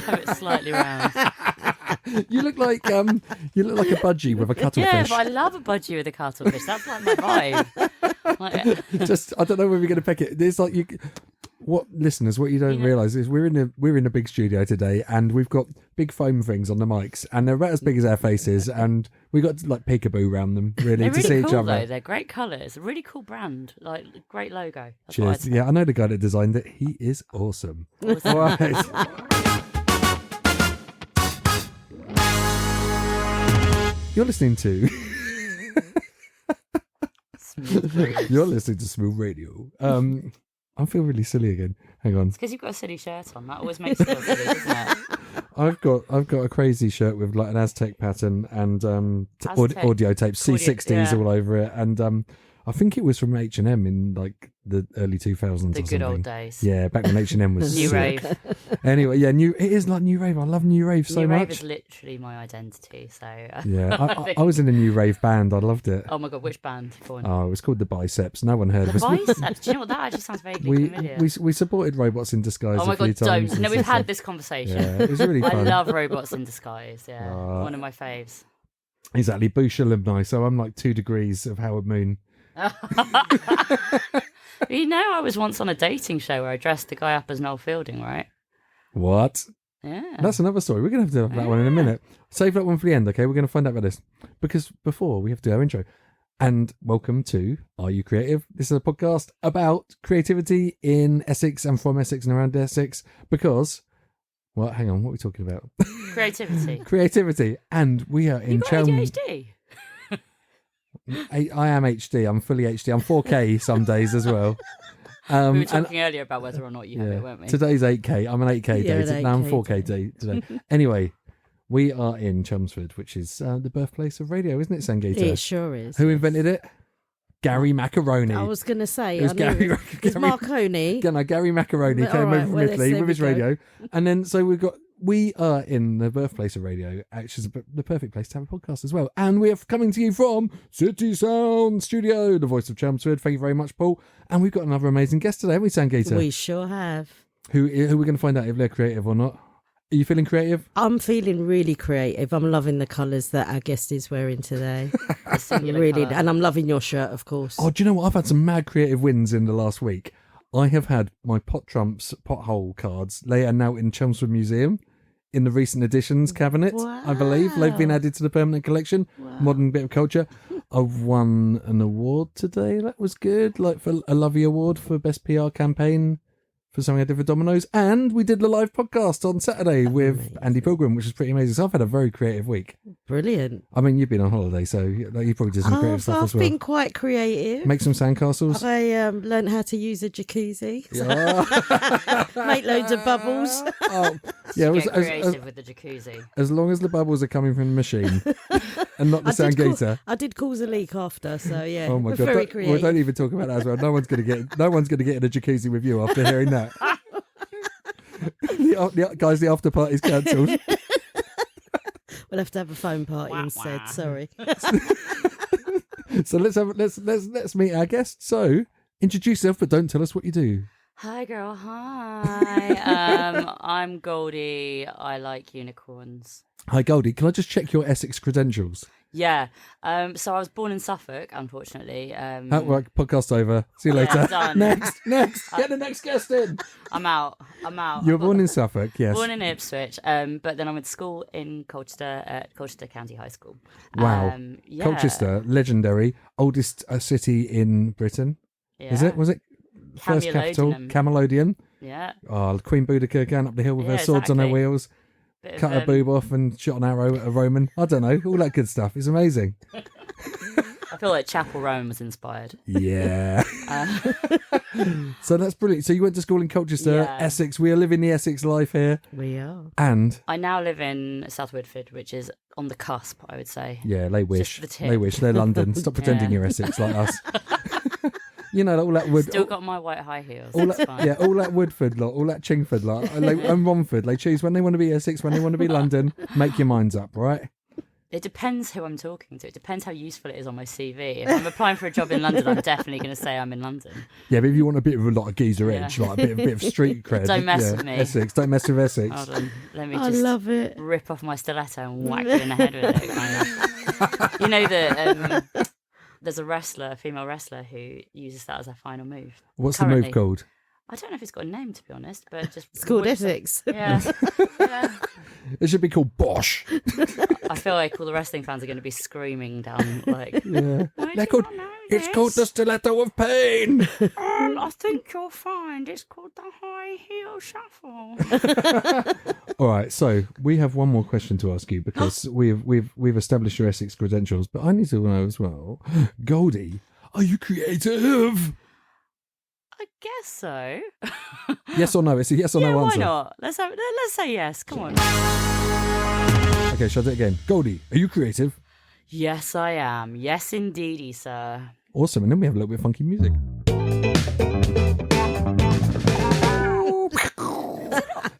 Have it slightly round. You look like a budgie with a cuttlefish. Yeah, but I love a budgie with a cuttlefish. That's like my vibe. I don't know where we're going to pick it. There's like what listeners, what you don't realise is we're in a big studio today, and we've got big foam things on the mics, and they're about as big as our faces, and we got like peekaboo around them really to see cool, each other. Though. They're great colours, a really cool brand, like great logo. That's Cheers. Yeah, I know the guy that designed it. He is awesome. Right. You're listening to. You're listening to Smooth Radio. I feel really silly again. Hang on. It's because you've got a silly shirt on. That always makes you feel silly, doesn't it? I've got a crazy shirt with like an Aztec pattern and audio tape C60s all over it, and I think it was from H&M in like the early 2000s. The good old days. Yeah, back when H&M was New sick. rave. Anyway, yeah, it is like new rave. I love new rave so much. New rave is literally my identity. So yeah, I was in a new rave band. I loved it. Oh my god, which band? Oh, it was called the Biceps. No one heard of us. Biceps. Do you know what, that actually sounds vaguely familiar? We supported Robots in Disguise. Oh my a few god, times. don't! No, we've had this conversation. Yeah, it was really fun. I love Robots in Disguise. Yeah, one of my faves. Exactly, Boosh alumni. So I'm like 2 degrees of Howard Moon. You know, I was once on a dating show where I dressed the guy up as Noel Fielding, right? What? Yeah. That's another story. We're going to have to do that one in a minute. Save that one for the end, okay? We're going to find out about this. Because before, we have to do our intro. And welcome to Are You Creative? This is a podcast about creativity in Essex and from Essex and around Essex. Because, well, hang on, what are we talking about? Creativity. Creativity. And we are in You got ADHD? I am HD. I'm fully HD. I'm 4K some days as well. We were talking earlier about whether or not you have it, weren't we? Today's 8K. I'm an 8K day. Now I'm 4K day today. Anyway, we are in Chelmsford, which is the birthplace of radio, isn't it, Sangeeta? It sure is. Who invented it? Gary Macaroni. I was going to say, it was Gary Marconi. Gary Macaroni came over from Italy with his radio. And then, so we are in the birthplace of radio, actually the perfect place to have a podcast as well. And we are coming to you from City Sound Studio, the voice of Chelmsford. Thank you very much, Paul. And we've got another amazing guest today, haven't we, Sangeeta? We sure have. Who we're going to find out if they're creative or not. Are you feeling creative? I'm feeling really creative. I'm loving the colours that our guest is wearing today. Really, and I'm loving your shirt, of course. Oh, do you know what? I've had some mad creative wins in the last week. I have had my Pot Trumps pothole cards. They are now in Chelmsford Museum in the recent editions cabinet. Wow. I believe they've been added to the permanent collection. Wow. Modern bit of culture. I've won an award today. That was good. Like for a Lovey Award for best PR campaign for something I did for Domino's. And we did the live podcast on Saturday with Andy Pilgrim, which was pretty amazing. So I've had a very creative week. Brilliant. I mean, you've been on holiday, so you probably did some creative stuff as well. I've been quite creative. Make some sandcastles. I learned how to use a jacuzzi. Make loads of bubbles. Yeah, get creative with the jacuzzi. As long as the bubbles are coming from the machine and not the Sangeeta. I did cause a leak after, so yeah. Oh my god! Very creative. Don't even talk about that as well. No one's going to get in a jacuzzi with you after hearing that. Guys, the after party's cancelled. We'll have to have a phone party instead. Sorry. So let's meet our guest. So introduce yourself, but don't tell us what you do. Hi, girl. Hi. I'm Goldy. I like unicorns. Hi, Goldy. Can I just check your Essex credentials? Yeah. So I was born in Suffolk, unfortunately. Right, podcast over. See you later. Done. Next. Get the next guest in. I'm out. You were born in Suffolk, yes. Born in Ipswich, but then I went to school in Colchester at Colchester County High School. Wow. Yeah. Colchester, legendary, oldest city in Britain. Yeah. Is it? Was it? First capital, Camelodian. Yeah. Oh, Queen Boudica going up the hill with her swords on her wheels. Cut her boob off and shot an arrow at a Roman. I don't know. All that good stuff. It's amazing. I feel like Chapel Roan was inspired. Yeah. So that's brilliant. So you went to school in Colchester, Essex. We are living the Essex life here. We are. And I now live in South Woodford, which is on the cusp, I would say. Yeah, they wish. Just the tip. They wish. They're London. Stop pretending you're Essex like us. You know, all that wood. Still got my white high heels. All that's that, fine. yeah, all that Woodford lot, all that Chingford lot, and Romford. They choose when they want to be Essex, when they want to be London. Make your minds up, right? It depends who I'm talking to. It depends how useful it is on my CV. If I'm applying for a job in London, I'm definitely going to say I'm in London. Yeah, but if you want a bit of a geezer edge, like a bit of street cred. Don't mess with me. Essex. Don't mess with Essex. Hold on. Let me I just love it. rip off my stiletto and whack you in the head with it. Kind of. You know that there's a female wrestler, who uses that as her final move. What's Currently. the move called? I don't know if it's got a name, to be honest, but just It's called Essex. Yeah. Yeah. It should be called Bosch. I feel like all the wrestling fans are going to be screaming down like, Yeah. "Why do They're you called. not know It's this?" called the stiletto of pain. I think you'll find it's called the high heel shuffle. All right, so we have one more question to ask you because we've established your Essex credentials, but I need to know as well, Goldy, are you creative? I guess so. Yes or no? It's a yes or Yeah, no why answer. not? Let's say yes. Come on. Okay, shall I do it again? Goldy, are you creative? Yes, I am. Yes, indeedy, sir. Awesome, and then we have a little bit of funky music.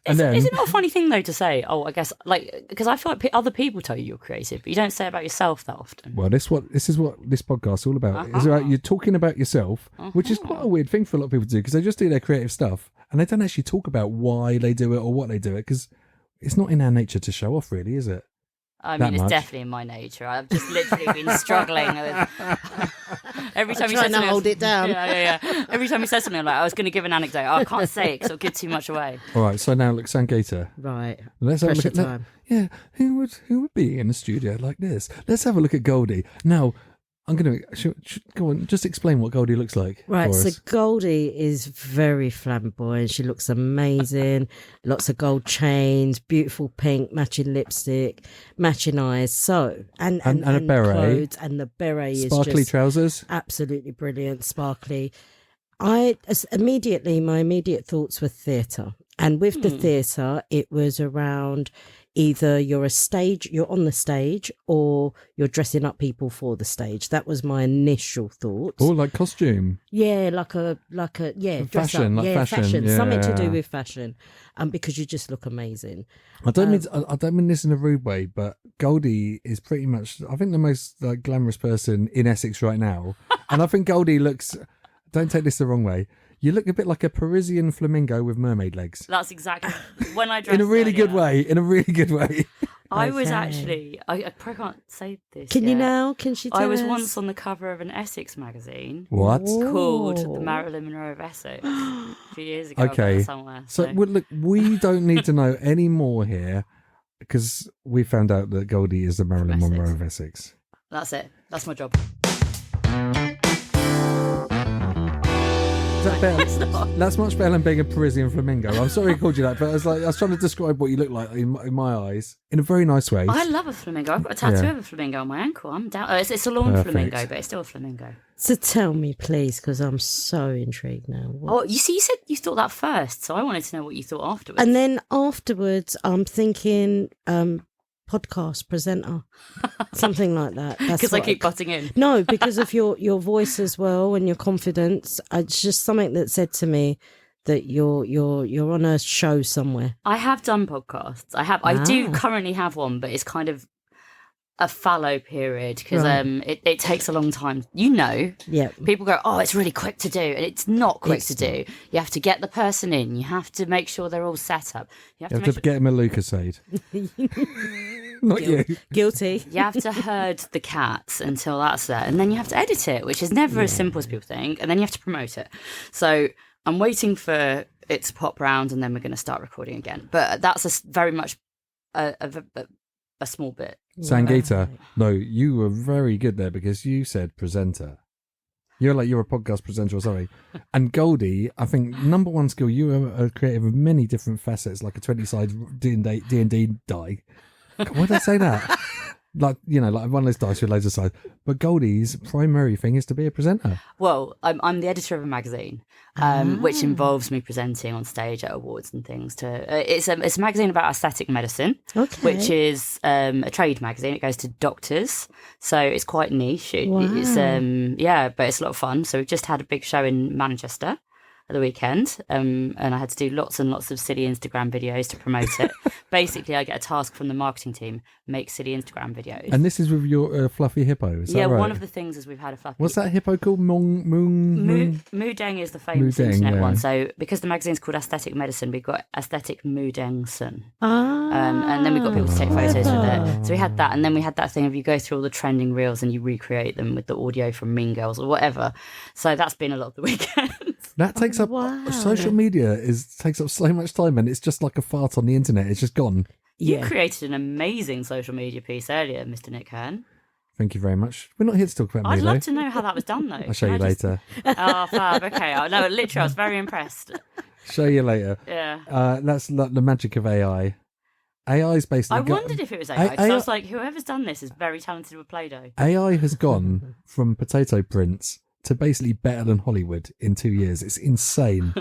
And then, Is it not a funny thing though to say? Oh, I guess because I feel like other people tell you you're creative, but you don't say it about yourself that often. well, this is what this podcast's all about. It's about you talking about yourself, which is quite a weird thing for a lot of people to do because they just do their creative stuff and they don't actually talk about why they do it or what they do it because it's not in our nature to show off, really, is it? I that mean, it's much. definitely in my nature. I've just literally been struggling with every time you Trying said to hold it down. Yeah. Every time you said something, I'm like, I was going to give an anecdote. Oh, I can't say it because it'll give too much away. All right, so now look, Sangata. Right. Let's have a look Pressure at time. Yeah, who would be in a studio like this? Let's have a look at Goldy. Now, I'm going to go on. Just explain what Goldy looks like. Right, for so us. Goldy is very flamboyant. She looks amazing. Lots of gold chains, beautiful pink, matching lipstick, matching eyes. So and a beret. clothes, and the beret is Sparkly just trousers. absolutely brilliant, sparkly. My immediate thoughts were theatre, and with the theatre, it was around either you're on the stage, or you're dressing up people for the stage. That was my initial thoughts. Oh, like costume. Yeah, like a dress Fashion, up. like fashion, something to do yeah. with fashion, because you just look amazing. I don't mean this in a rude way, but Goldy is pretty much, I think, the most glamorous person in Essex right now, and I think Goldy looks. Don't take this the wrong way. You look a bit like a Parisian flamingo with mermaid legs. That's exactly when I dressed In a really good earlier, way. In a really good way. I was Okay. actually. I probably can't say this. Can you yet. now? Can she tell I was us? once on the cover of an Essex magazine What? called Ooh. The Marilyn Monroe of Essex a few years ago. Okay. Somewhere. So, well, look, we don't need to know any more here because we found out that Goldy is the Marilyn Essex. Monroe of Essex. That's it. That's my job. Is that better? It's not. That's much better than being a Parisian flamingo. I'm sorry I called you that, but I was trying to describe what you look like in my eyes in a very nice way. I love a flamingo. I've got a tattoo Yeah. of a flamingo on my ankle. I'm down. It's a lawn Perfect. flamingo, but it's still a flamingo. So tell me, please, because I'm so intrigued now. Oh, you see, you said you thought that first, so I wanted to know what you thought afterwards. And then afterwards, I'm thinking podcast presenter, something like that. because I keep butting in. No, because of your voice as well and your confidence. It's just something that said to me that you're on a show somewhere. I have done podcasts. I do currently have one, but it's kind of a fallow period because Right. it takes a long time. You know, Yeah. people go, oh, it's really quick to do, and it's not quick to do. You have to get the person in. You have to make sure they're all set up. You have You to have make to sure get him a Lucasade. Not you. Guilty. you have to herd the cats until that's there, and then you have to edit it, which is never as simple as people think, and then you have to promote it. So I'm waiting for it to pop round, and then we're going to start recording again. But that's very much a small bit. Sangita, no, you were very good there because you said presenter. You're a podcast presenter, sorry. And Goldy, I think number one skill, you are a creative of many different facets, like a 20-side D&D die. Why did I say that? Like one of those dice with loads of sides. But Goldy's primary thing is to be a presenter. Well, I'm the editor of a magazine, which involves me presenting on stage at awards and things. It's a magazine about aesthetic medicine, Okay. which is a trade magazine. It goes to doctors, so it's quite niche. It's Wow. but it's a lot of fun. So we've just had a big show in Manchester at the weekend, and I had to do lots and lots of silly Instagram videos to promote it. Basically, I get a task from the marketing team: make silly Instagram videos. And this is with your fluffy hippo, is that right? One of the things is we've had a fluffy. What's that hippo called? Moodeng is the famous Moodeng, internet yeah. one. So because the magazine's called Aesthetic Medicine, we've got Aesthetic Moodeng-sun. Ah. And then we got people to take photos with it. So we had that, and then we had that thing of you go through all the trending reels and you recreate them with the audio from Mean Girls or whatever. So that's been a lot of the weekend. That takes up social media takes up so much time, and it's just like a fart on the internet. It's just gone. You created an amazing social media piece earlier, Mr. Nick Hearn. Thank you very much. We're not here to talk about me, I'd though. love to know how that was done, though. I'll show you later. Oh, fab. Okay. No, literally, I was very impressed. Show you later. Yeah. That's like the magic of AI. AI is basically... I wondered if it was AI, because I was like, whoever's done this is very talented with Play-Doh. AI has gone from potato prints to basically better than Hollywood in 2 years. It's insane.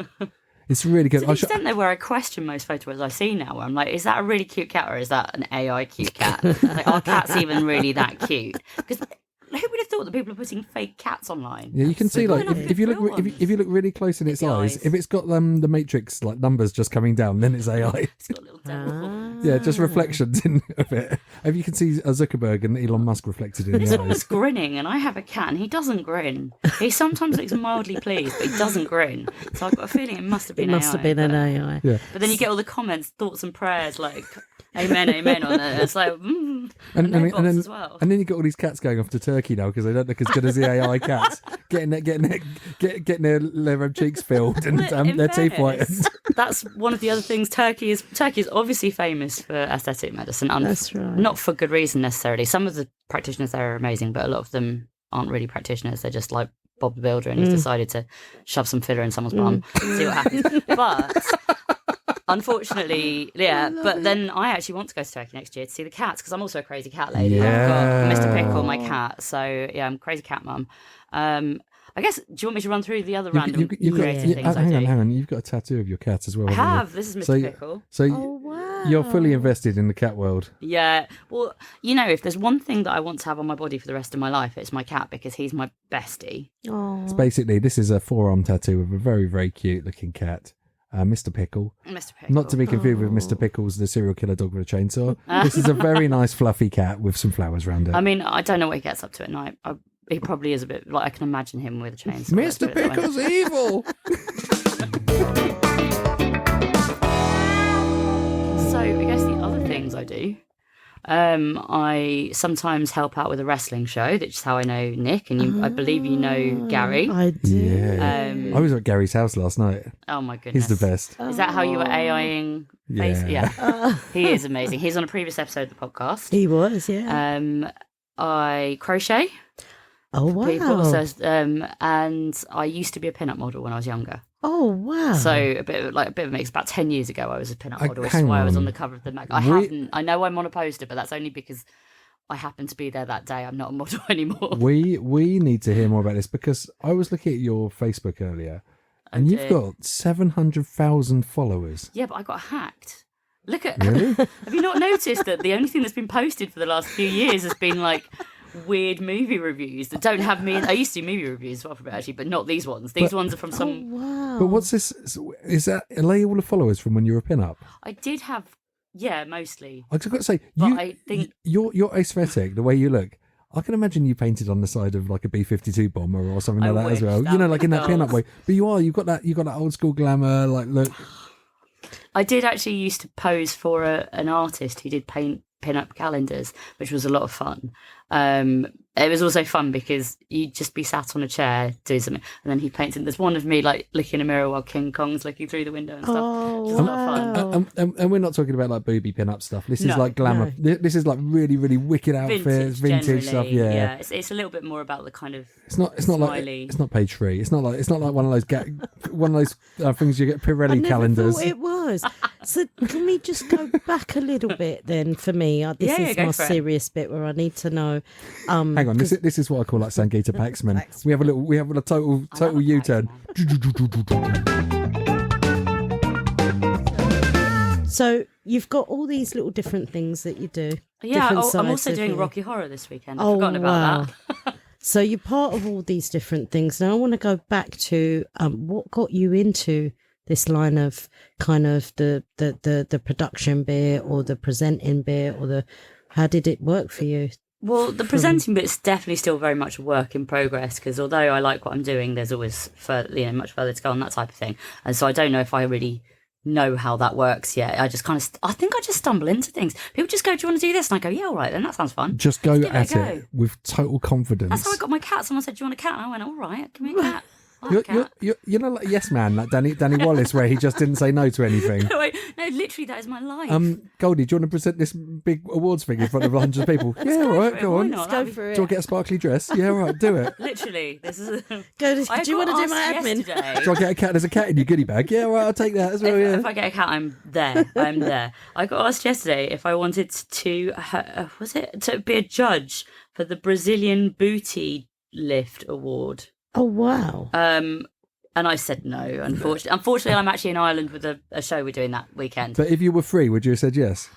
It's really good. To the extent though where I question most photos I see now, where I'm like, is that a really cute cat or is that an AI cute cat? Like, are cats even really that cute? Because who would have thought that people are putting fake cats online? Yeah, you can see like if you look if you look really close in its eyes, if it's got the Matrix like numbers just coming down, then it's AI. It's got little devil. Yeah, just reflections in of it. If you can see Zuckerberg and Elon Musk reflected in It's the always eyes. grinning, and I have a cat, and he doesn't grin. He sometimes looks mildly pleased, but he doesn't grin. So I've got a feeling it must have been AI. It must have been an AI. Yeah. But then you get all the comments, thoughts and prayers, like amen, amen on it. It's like, And then, then, as well. and then you got all these cats going off to Turkey now because they don't look as good as the AI cats, getting their cheeks filled and their teeth whitened. That's one of the other things. Turkey is obviously famous for aesthetic medicine. That's right. Not for good reason necessarily. Some of the practitioners there are amazing, but a lot of them aren't really practitioners. They're just like Bob the Builder, and he's decided to shove some filler in someone's bum, see what happens. But unfortunately, but then I actually want to go to Turkey next year to see the cats, because I'm also a crazy cat lady. Yeah. I've got Mr. Pickle, my cat. So yeah, I'm a crazy cat mum. I guess, do you want me to run through the other random creative things I do? Hang on. You've got a tattoo of your cat as well. I haven't you? have. This is Mr. Pickle. So wow. you're fully invested in the cat world. Yeah. Well, if there's one thing that I want to have on my body for the rest of my life, it's my cat, because he's my bestie. Oh. It's basically, this is a forearm tattoo of a very, very cute looking cat. Mr. Pickle. Mr. Pickle. Not to be confused with Mr. Pickles, the serial killer dog with a chainsaw. This is a very nice fluffy cat with some flowers around it. I mean, I don't know what he gets up to at night. He probably is a bit, like, I can imagine him with a chainsaw. Mr. Pickle's evil! So, I guess the other things I do, I sometimes help out with a wrestling show, which is how I know Nick, and I believe you know Gary. I do. Yeah. I was at Gary's house last night. Oh my goodness. He's the best. Is that how you were AIing? Yeah. He is amazing. He's on a previous episode of the podcast. He was, yeah. I crochet. Oh, wow. People, so, and I used to be a pin-up model when I was younger. Oh, wow. So a bit of a mix. About 10 years ago, I was a pin-up model, which is hang why I was on. on the cover of the mag. I know I'm on a poster, but that's only because I happened to be there that day. I'm not a model anymore. We need to hear more about this, because I was looking at your Facebook earlier, and you've got 700,000 followers. Yeah, but I got hacked. Look at. Really? Have you not noticed that the only thing that's been posted for the last few years has been like weird movie reviews that don't have me in? I used to do movie reviews as well for a bit, actually, but not these ones. These ones are from some. Oh, wow. But what's this? Is that are they all the followers from when you were a pin-up? I did have, mostly. I've got to say, But I think your aesthetic, the way you look, I can imagine you painted on the side of like a B-52 bomber or something I like that as wish well. that You know, like in that was- pin-up way. But you've got that old school glamour, like look. I did actually used to pose for an artist who did paint pin-up calendars, which was a lot of fun. It was also fun because you'd just be sat on a chair doing something, and then he paints. And there's one of me like looking in a mirror while King Kong's looking through the window and stuff. Oh, Which is a lot of fun. And we're not talking about like booby pin-up stuff. This is No, like glamour. This is like really, really wicked outfits, vintage stuff. generally, Yeah. It's a little bit more about the kind of It's not like smiley. it's not page 3. It's not like one of those things you get I Pirelli never calendars. thought it was. So can we just go back a little bit then for me? This is go my for it. serious bit where I need to know. Hang on, this is what I call like Sangeeta Paxman. We have a total I love a U-turn. So you've got all these little different things that you do. Yeah, different I'm sides also of doing you. Rocky Horror this weekend. I've Oh, forgotten about wow. that. So you're part of all these different things. Now I want to go back to what got you into this line of kind of the production bit or the presenting bit or how did it work for you? Well, the presenting bit's definitely still very much a work in progress because although I like what I'm doing, there's always much further to go on that type of thing. And so I don't know if I really know how that works yet. I just I think I just stumble into things. People just go, "Do you want to do this?" And I go, "Yeah, all right, then that sounds fun." Just go give at it with total confidence. That's how I got my cat. Someone said, "Do you want a cat?" And I went, "All right, give me a cat." I like a cat. You're not like Yes Man, like Danny Wallace, where he just didn't say no to anything. No, literally, that is my life. Goldie, do you want to present this big awards thing in front of hundreds of people? Yeah, all right, go on. Let's go for it. Do you want to get a sparkly dress? Yeah, all right, do it. Literally, this is. Do you want to do my admin? Do you want to get a cat? There's a cat in your goodie bag. Yeah, all right, I'll take that as well. Yeah. If I get a cat, I'm there. I'm there. I got asked yesterday if I wanted to be a judge for the Brazilian Booty Lift Award. Oh wow. And I said no, unfortunately. I'm actually in Ireland with a show we're doing that weekend. But if you were free, would you have said yes?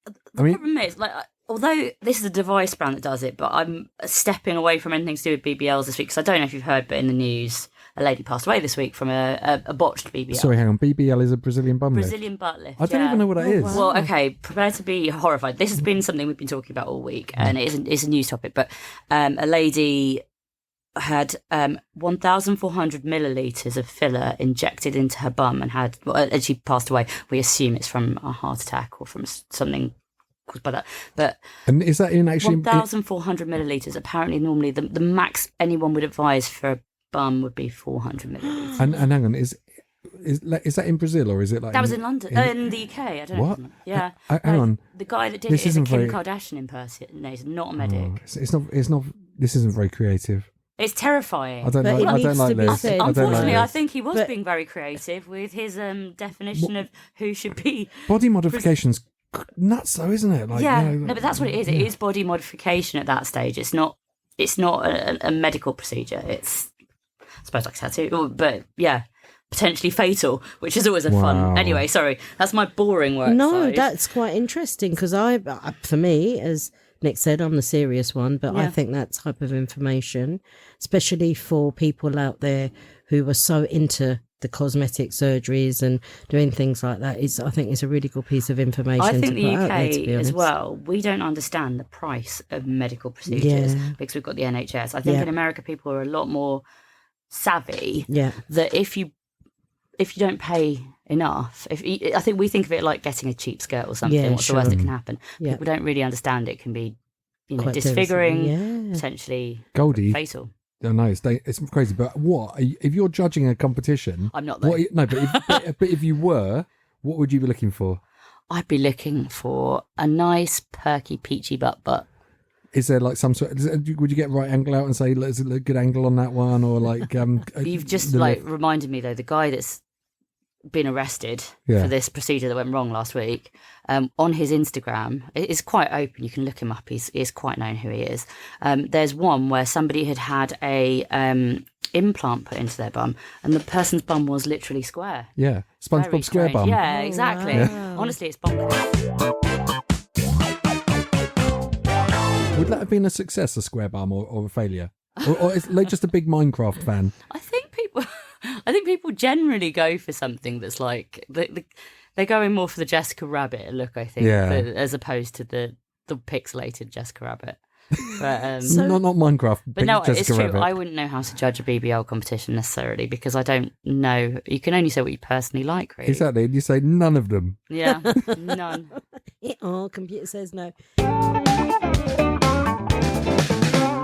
The problem is, like, although this is a device brand that does it, but I'm stepping away from anything to do with BBLs this week because I don't know if you've heard, but in the news, a lady passed away this week from a botched BBL. Sorry, hang on. BBL is a Brazilian bum lift? Brazilian butt lift. I don't even know what that is. Wow. Well, okay, prepare to be horrified. This has been something we've been talking about all week, and it's a news topic, but a lady had 1,400 millilitres of filler injected into her bum and she passed away. We assume it's from a heart attack or from something caused by that. And is that in actually 1,400 millilitres? Apparently, normally the max anyone would advise for a bum would be 400 millilitres. And hang on, is that in Brazil or is it like that was in London, in the UK? I don't know. What? Yeah, hang on. The guy that did it is a Kim Kardashian impersonator, not a medic. It's not. This isn't very creative. It's terrifying. I don't like this. Unfortunately, I think he was being very creative with his definition of who should be. Body modification's nuts, though, isn't it? Like, yeah, no, but that's what it is. It is body modification at that stage. It's not a medical procedure. It's, I suppose, like a tattoo, but yeah, potentially fatal, which is always a fun. Anyway, sorry, that's my boring work. No, side. that's quite interesting because for me, as Nick said, I'm the serious one, but I think that type of information, especially for people out there who are so into the cosmetic surgeries and doing things like that, I think it's a really good piece of information. I think to the put UK out there, to be honest. as well, we don't understand the price of medical procedures because we've got the NHS. I think in America people are a lot more savvy. Yeah, that if you don't pay enough, I think we think of it like getting a cheap skirt or something. Yeah, what's the worst that can happen? Yeah. People don't really understand it can be, Quite disfiguring, potentially Goldie. fatal. I know it's crazy, but if you're judging a competition? I'm not though. But if you were, what would you be looking for? I'd be looking for a nice, perky, peachy butt. Is there like some sort? Would you get right angle out and say, "Is it a good angle on that one?" Or like, you've just reminded me though, the guy that's been arrested for this procedure that went wrong last week. On his Instagram, it's quite open. You can look him up. He's quite known who he is. There's one where somebody had a implant put into their bum, and the person's bum was literally square. Yeah, SpongeBob Square Bum. Yeah, exactly. Wow. Honestly, it's bonkers. Would that have been a success, a square bum, or a failure? Or is like just a big Minecraft fan? I think people generally go for something that's like they're going more for the Jessica Rabbit look. I think, as opposed to the pixelated Jessica Rabbit. But not Minecraft. But no, Jessica it's true. Rabbit. I wouldn't know how to judge a BBL competition necessarily because I don't know. You can only say what you personally like, really. Exactly. You say none of them. Yeah, none. Computer says no.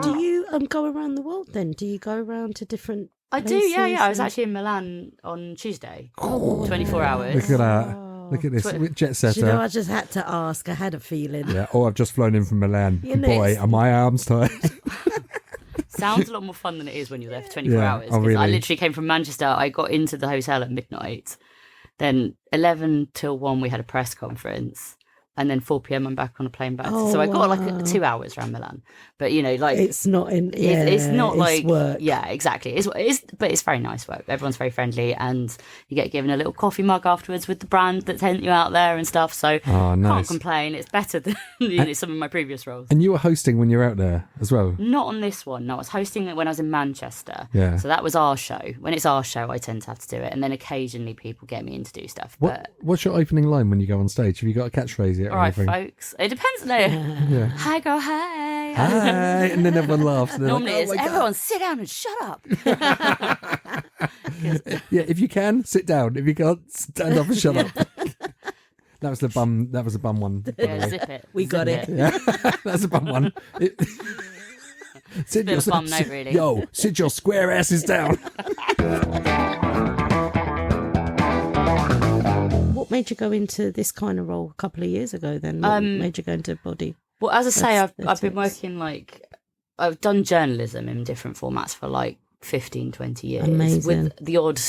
Do you go around the world then? Do you go around to different I do, yeah. I was actually in Milan on Tuesday. 24 hours. Look at that. Look at this. Jet setter. You know, I just had to ask. I had a feeling. Yeah. Oh, I've just flown in from Milan. Boy, are my arms tired. Sounds a lot more fun than it is when you're there for 24 hours. Oh, really? I literally came from Manchester. I got into the hotel at midnight. Then 11 till 1 we had a press conference. and then 4 p.m. I'm back on a plane back. So I got like 2 hours around Milan. But like it's not in. it's not like work. Yeah, exactly. But it's very nice work. Everyone's very friendly, and you get given a little coffee mug afterwards with the brand that sent you out there and stuff. So nice. Can't complain. It's better than some of my previous roles. And you were hosting when you were out there as well. Not on this one. No, I was hosting it when I was in Manchester. Yeah. So that was our show. When it's our show, I tend to have to do it, and then occasionally people get me in to do stuff. What's your opening line when you go on stage? Have you got a catchphrase yet? All right, folks. It depends. No. Yeah. Hi, girl. Hey. Hi, and then everyone laughs. Normally it's everyone sit down and shut up. Yeah, if you can, sit down. If you can't, stand up and shut up. That was the bum one. by the Yeah, way. zip it. We got it. Yeah, that's a bum one. Sit bit of a bum note, really. Yo, sit your square asses down. What made you go into this kind of role a couple of years ago then? What made you go into body? Well, as I say, I've been Aesthetics. working I've done journalism in different formats for 15, 20 years. Amazing. With the odd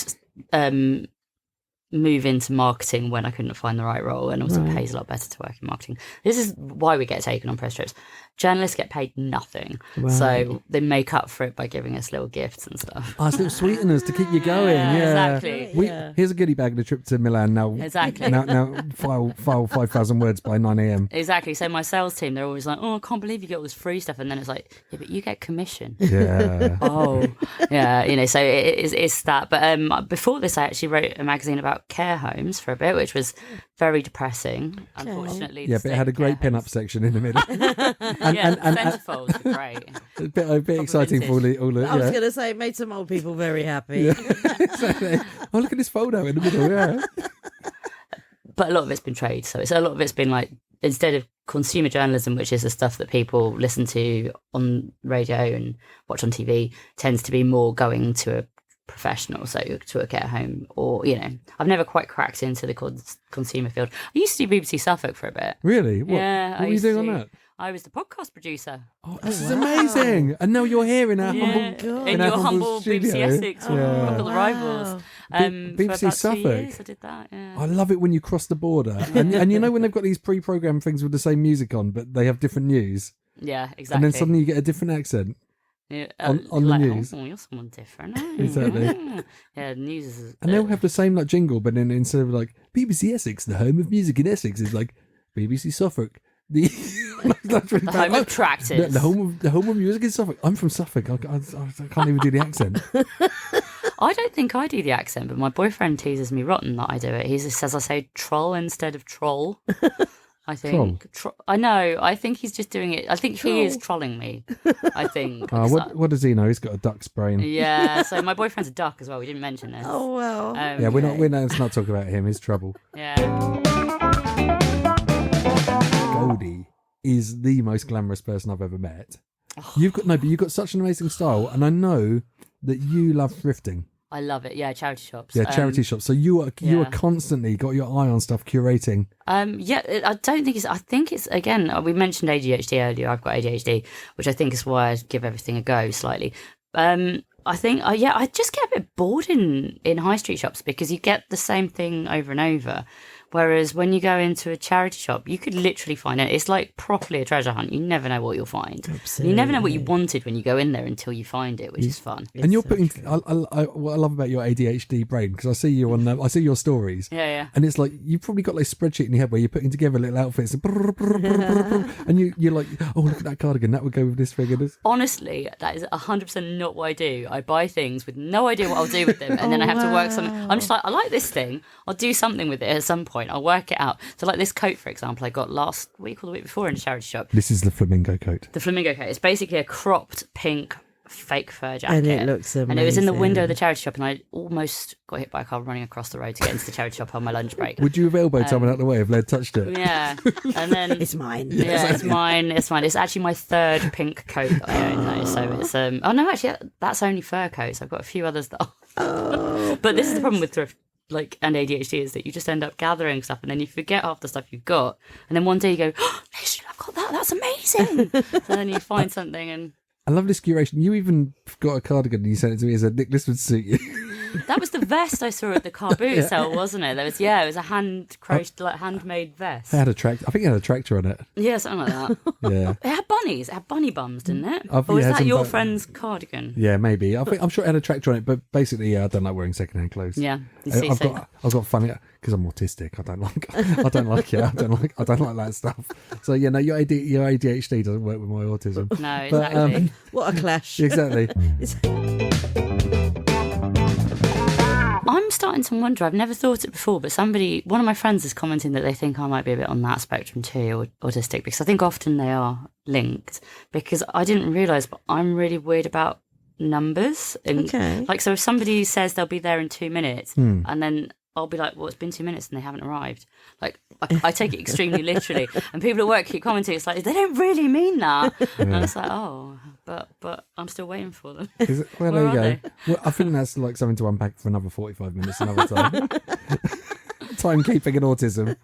move into marketing when I couldn't find the right role, and also pays a lot better to work in marketing. This is why we get taken on press trips. Journalists get paid nothing, so they make up for it by giving us little gifts and stuff. Oh, it's little sweeteners to keep you going. Yeah, exactly. Here's a goodie bag of the trip to Milan now. Exactly. Now file 5,000 words by 9 a.m. Exactly. So my sales team, they're always like, "Oh, I can't believe you get all this free stuff," and then it's like, "Yeah, but you get commission." Yeah. Oh, yeah. So it's that. But before this, I actually wrote a magazine about care homes for a bit, which was very depressing. Unfortunately, Yeah, but it had a great pin-up section in the middle. and centerfolds were great. a bit exciting for all the I was going to say, it made some old people very happy. Yeah, exactly. Oh, look at this photo in the middle. Yeah. But a lot of it's been trade, so a lot of it's been instead of consumer journalism, which is the stuff that people listen to on radio and watch on TV, tends to be more going to a professional, so to a care home, or I've never quite cracked into the consumer field. I used to do BBC Suffolk for a bit. Really? What? Yeah, What were you doing on that? I was the podcast producer. Oh, this is amazing! And now you're here in our humble, in your humble studio. BBC Essex, Yeah. the rivals. BBC for about 2 Suffolk. years I did that. Yeah. I love it when you cross the border, and when they've got these pre-programmed things with the same music on, but they have different news, Yeah, exactly. and then suddenly you get a different accent. Yeah, on the news. Oh, you're someone different. Oh, Exactly. Yeah, the news is. And they'll have the same jingle, but then instead of BBC Essex, the home of music in Essex, is BBC Suffolk. The home of tractors. The home of music in Suffolk. I'm from Suffolk. I can't even do the accent. I don't think I do the accent, but my boyfriend teases me rotten that I do it. He just says I say troll instead of troll. I think. I know. I think he's just doing it. I think he is trolling me. I think. What does he know? He's got a duck's brain. Yeah. So my boyfriend's a duck as well. We didn't mention this. Oh well. Yeah, let's not talk about him. He's trouble. Yeah. Goldy is the most glamorous person I've ever met. You've got such an amazing style, and I know that you love thrifting. I love it. Yeah, charity shops. Yeah, charity shops. So you are constantly got your eye on stuff, curating. I don't think it's. I think it's again. We mentioned ADHD earlier. I've got ADHD, which I think is why I give everything a go slightly. I think. I just get a bit bored in high street shops because you get the same thing over and over. Whereas when you go into a charity shop, you could literally find it. It's like properly a treasure hunt. You never know what you'll find. Absolutely. You never know what you wanted when you go in there until you find it, which is fun. And you're putting. What I love about your ADHD brain, because I see you I see your stories. Yeah. And it's like you've probably got a spreadsheet in your head where you're putting together little outfits, and you're like, oh, look at that cardigan, that would go with this figure. Honestly, that is 100% not what I do. I buy things with no idea what I'll do with them, and then I have to work something. I'm just like, I like this thing. I'll do something with it at some point. I'll work it out. So like this coat, for example, I got last week or the week before in a charity shop. This is the flamingo coat. The flamingo coat. It's basically a cropped pink fake fur jacket. And it looks amazing. And it was in the window of the charity shop, and I almost got hit by a car running across the road to get into the charity shop on my lunch break. Would you have elbowed someone out of the way if they'd touched it? Yeah. And then It's mine. Yeah, it's mine. It's mine. It's actually my third pink coat that I own, though. So it's oh no, actually that's only fur coats. I've got a few others that. But this is the problem with thrift. And ADHD is that you just end up gathering stuff and then you forget half the stuff you've got, and then one day you go, oh, I've got that, that's amazing. So then you find something. And I love this curation. You even got a cardigan and you sent it to me and said, Nick, this would suit you. That was the vest I saw at the car boot sale, wasn't it? There was, it was a handmade vest. It had a tractor. I think it had a tractor on it. Yeah, something like that. Yeah. It had bunnies. It had bunny bums, didn't it? I think Or it was had that some your friend's cardigan? Yeah, maybe. I'm sure it had a tractor on it, but basically, yeah, I don't like wearing secondhand clothes. Yeah, you see, I've got funny because I'm autistic. I don't like it. I don't like that stuff. So yeah, no, your ADHD doesn't work with my autism. No, exactly. But, What a clash. exactly. I'm starting to wonder, I've never thought it before, but one of my friends is commenting that they think I might be a bit on that spectrum too, or autistic, because I think often they are linked, because I didn't realise, but I'm really weird about numbers. And like, so if somebody says they'll be there in 2 minutes, and then I'll be like, well, it's been 2 minutes and they haven't arrived. Like, I take it extremely literally. And people at work keep commenting, it's like, they don't really mean that. And it's like, oh, but I'm still waiting for them. Well, there you go. Well, I think that's like something to unpack for another 45 minutes another time. Timekeeping and autism.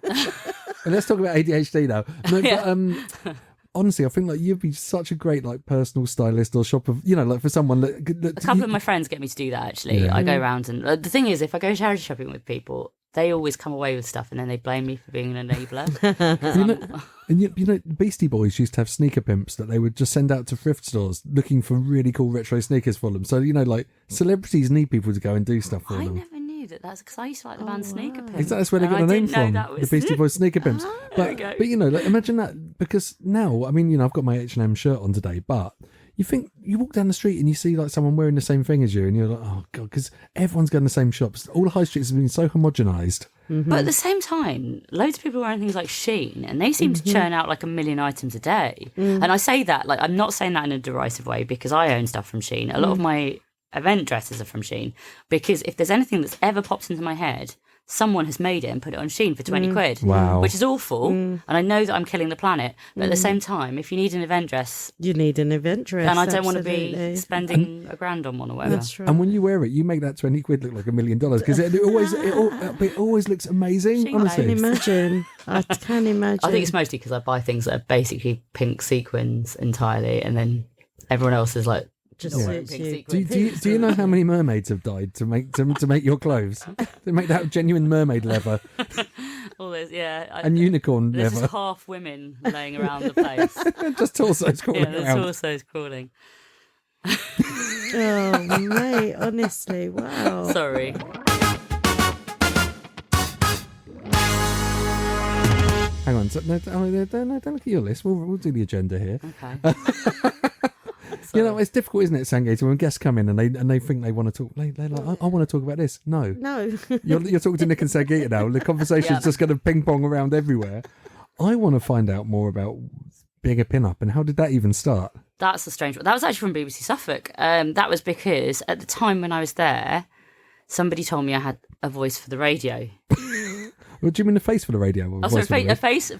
And let's talk about ADHD now. No, but honestly, I think like you'd be such a great like personal stylist or shopper, like for someone that a couple of my friends get me to do that, actually. I go around and the thing is, if I go charity shopping with people, they always come away with stuff and then they blame me for being an enabler. Beastie Boys used to have sneaker pimps that they would just send out to thrift stores looking for really cool retro sneakers for them. So like celebrities need people to go and do stuff for them. I never knew that's because I used to like the band Sneaker Pimps. Exactly, that's where they got the name from. The Beastie Boys Sneaker Pimps. But like, imagine that, because now, I mean, I've got my H&M shirt on today, but you think, you walk down the street and you see like someone wearing the same thing as you, and you're like, oh god, because everyone's going to the same shops. All the high streets have been so homogenised. But at the same time, loads of people are wearing things like Shein, and they seem to churn out like 1 million items a day. And I say that, like, I'm not saying that in a derisive way, because I own stuff from Shein. A lot of my event dresses are from Shein, because if there's anything that's ever popped into my head, someone has made it and put it on Shein for 20 quid. Wow. Which is awful. And I know that I'm killing the planet. But at the same time, if you need an event dress, you need an event dress. And I don't want to be spending £1,000 on one or whatever. That's right. And when you wear it, you make that 20 quid look like $1 million, because it always looks amazing. Shein, honestly. I can imagine. I can imagine. I think it's mostly because I buy things that are basically pink sequins entirely, and then everyone else is like, just suits you. Do you know how many mermaids have died to make your clothes? To make that genuine mermaid leather. All those, and unicorn there's leather. just half women laying around the place. Just torsos crawling around. Yeah, the torsos crawling. Oh, mate, honestly, wow. Sorry. Hang on, don't look at your list. We'll do the agenda here. Okay. It's difficult, isn't it, Sangita, when guests come in and they think they want to talk. They're like, I want to talk about this. No. You're talking to Nick and Sangita now. The conversation's just going to ping pong around everywhere. I want to find out more about being a pin-up, and how did that even start? That's a strange one. That was actually from BBC Suffolk. That was because at the time when I was there, somebody told me I had a voice for the radio. What do you mean, a face for the radio? Oh, sorry, a face.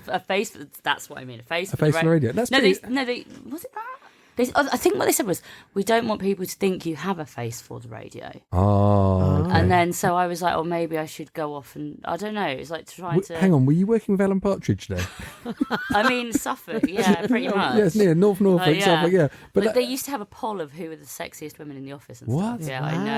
That's what I mean. A face for the radio. That's was it that? I think what they said was, we don't want people to think you have a face for the radio. Oh, okay. And then so I was like, oh, maybe I should go off and, I don't know, it's like trying to... Hang on, were you working with Alan Partridge there? I mean, Suffolk, yeah, pretty much. Yes, near Norfolk, Suffolk, yeah. But they used to have a poll of who were the sexiest women in the office and what? stuff. Yeah, I know.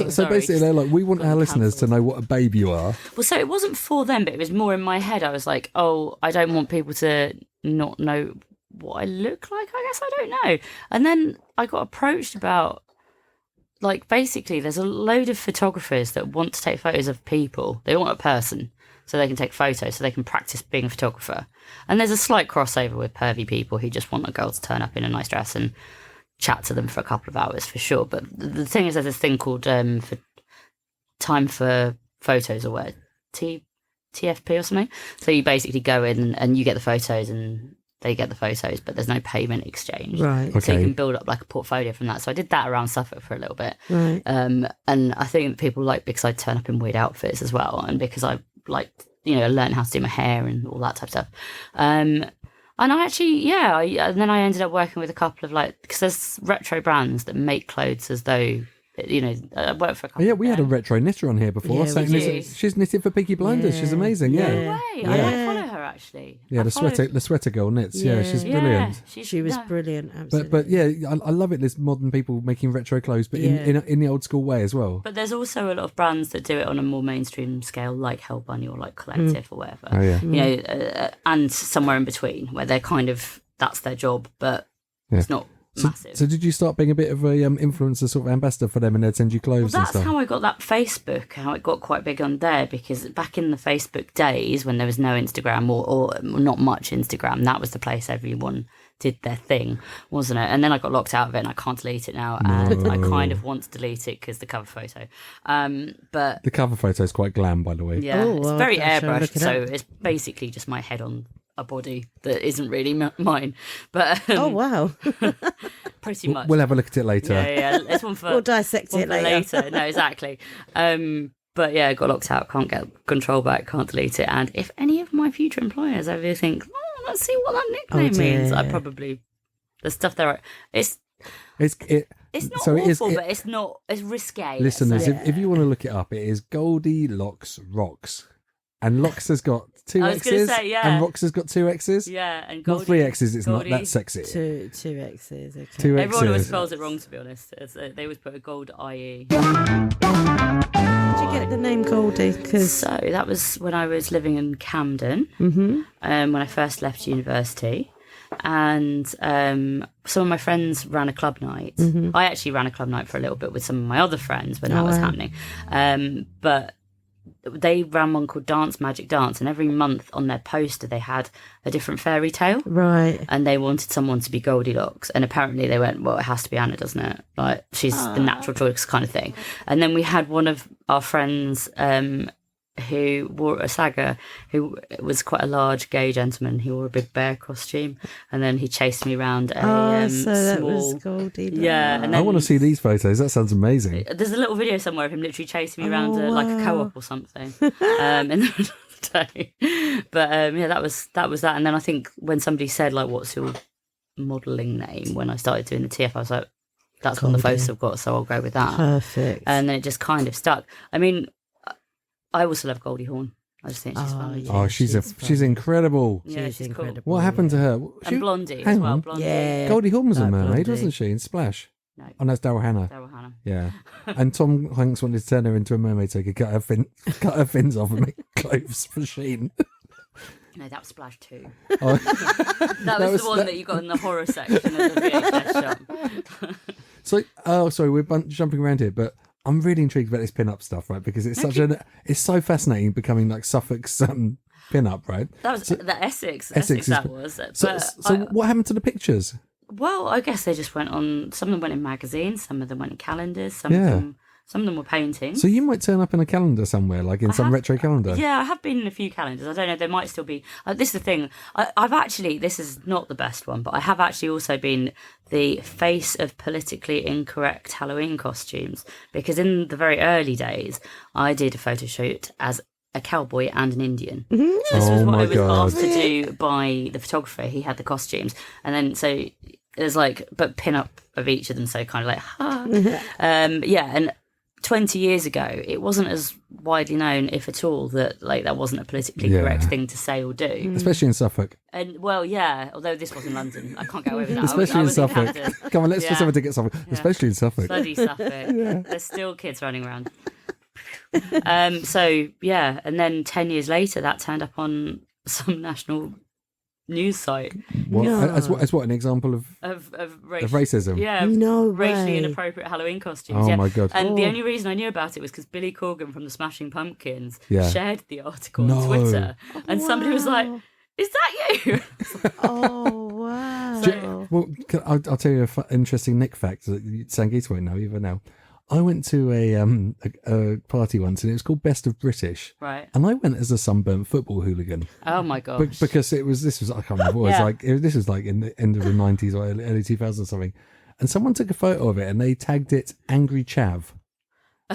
So basically they're like, we want our listeners to know what a babe you are. Well, so it wasn't for them, but it was more in my head. I was like, oh, I don't want people to not know what I look like, I guess. I don't know. And then I got approached about, like, basically there's a load of photographers that want to take photos of people. They want a person so they can take photos, so they can practice being a photographer. And there's a slight crossover with pervy people who just want a girl to turn up in a nice dress and chat to them for a couple of hours, for sure. But the thing is, there's this thing called for time for photos, or what, TFP or something. So you basically go in and you get the photos and they get the photos, but there's no payment exchange. Right. So you can build up like a portfolio from that. So I did that around Suffolk for a little bit. Right. And I think people like, because I turn up in weird outfits as well, and because I like, learn how to do my hair and all that type of stuff. And I actually, and then I ended up working with a couple of, like, because there's retro brands that make clothes as though I worked for a couple. Yeah, we had a retro knitter on here before. Yeah, saying we this- did. she's knitted for Peaky Blinders. She's amazing. No Yeah. way. Yeah. I might follow her actually. Yeah, I the followed- sweater girl knits. Yeah, Yeah. she's Yeah, brilliant. She was no. brilliant. Absolutely. But yeah, I love it. There's modern people making retro clothes, but in the old school way as well. But there's also a lot of brands that do it on a more mainstream scale, like Hell Bunny or like Collective or whatever. Oh yeah. And somewhere in between where they're kind of that's their job, but it's not massive. So did you start being a bit of a influencer sort of ambassador for them, and they'd send you clothes Well, and that's stuff? how I got that Facebook, how it got quite big on there, because back in the Facebook days when there was no Instagram or not much Instagram, that was the place everyone did their thing, wasn't it? And then I got locked out of it and I can't delete it now. And I kind of want to delete it because the cover photo. But The cover photo is quite glam, by the way. yeah, Oh, it's well, very okay, shall I airbrushed, look it so up? it's basically just my head on a body that isn't really mine. But oh wow, pretty much. We'll have a look at it later. Yeah. It's one for we'll dissect one it for later. No, exactly. But yeah, got locked out. Can't get control back. Can't delete it. And if any of my future employers ever think, let's see what that nickname means, I probably the stuff there. It's not so it is- awful, but it's not. It's risque. Listeners, let's say. if you want to look it up, it is Goldy Locks Rocks. And Locks has got two I was gonna X's, say, yeah. and Rocks has got two X's. Yeah, and Not Goldy, three X's, it's Goldy. not that sexy. Two X's. Okay. Two Everyone always X's. spells it wrong, to be honest. They always put a gold IE. Did you get the name Goldy? Because So that was when I was living in Camden, when I first left university. And some of my friends ran a club night. I actually ran a club night for a little bit with some of my other friends when that was happening. But they ran one called Dance Magic Dance, and every month on their poster they had a different fairy tale. right. And they wanted someone to be Goldilocks, and apparently they went, well, it has to be Anna, doesn't it? Like, she's the natural choice kind of thing. And then we had one of our friends who wore a saga, who was quite a large gay gentleman. He wore a big bear costume, and then he chased me around a So that was small... Goldie. Yeah, and I then want to see these photos. That sounds amazing. there's a little video somewhere of him literally chasing me around like a co-op or something in the middle of the day. But yeah, that was that. And then I think when somebody said like, "What's your modelling name?" when I started doing the TF, I was like, "That's one of the Goldie. photos I've got, so I'll go with that." Perfect. And then it just kind of stuck. I mean, I also love Goldie Hawn. I just think she's fun. yeah. Oh, she's she's incredible. Yeah, She's she's cool. incredible. What happened to her? And Blondie hang as well. on. Blondie. Yeah. Goldie Hawn was a Like mermaid, Blondie. wasn't she? In Splash. No, Oh, no, it's Daryl Hannah. Daryl Hannah. Yeah. And Tom Hanks wanted to turn her into a mermaid so he could cut her fins off and make clothes for Sheen. No, that was Splash 2. Oh. That was the one that you got in the horror section of the VHS shop. So, sorry, we're jumping around here, but I'm really intrigued about this pin-up stuff, right? Because it's it's so fascinating becoming like Suffolk's pin-up, right? That was the Essex. Essex Essex that is- was. So, But what happened to the pictures? well, I guess they just went on. Some of them went in magazines. Some of them went in calendars. Some Yeah. of them were paintings. So you might turn up in a calendar somewhere, like in some have- retro calendar. Yeah, I have been in a few calendars. I don't know. There might still be. This is the thing. I've actually. This is not the best one, but I have actually also been the face of politically incorrect Halloween costumes, because in the very early days, I did a photo shoot as a cowboy and an Indian. So this was Oh what my I was God. asked to do by the photographer. He had the costumes, and then so there's like, but pin up of each of them. So kind of like, ha. Yeah, and 20 years ago, it wasn't as widely known, if at all, that like that wasn't a politically Yeah. correct thing to say or do. Especially in Suffolk. And well, yeah, although this was in London, I can't get away with that. Especially I in was in Suffolk. Camden. Come on, let's Yeah. just have a dig at Suffolk. Especially in Suffolk. Bloody Suffolk. There's still kids running around. So yeah, and then 10 years later, that turned up on some national news site What, No. as what, an example of of racism? Yeah, No racially way. inappropriate Halloween costumes. Oh yeah. my God. And the only reason I knew about it was because Billy Corgan from the Smashing Pumpkins Yeah. shared the article No. on Twitter, and somebody was like, Wow. "Is that you?" Oh wow. Do you- well, I'll tell you an interesting Nick fact that Sangeeta won't know either now. I went to a party once and it was called Best of British, Right. and I went as a sunburnt football hooligan Oh my gosh. because this was I can't remember what it was Yeah. like. This was like in the end of the 90s or early 2000s or something, and someone took a photo of it and they tagged it Angry Chav.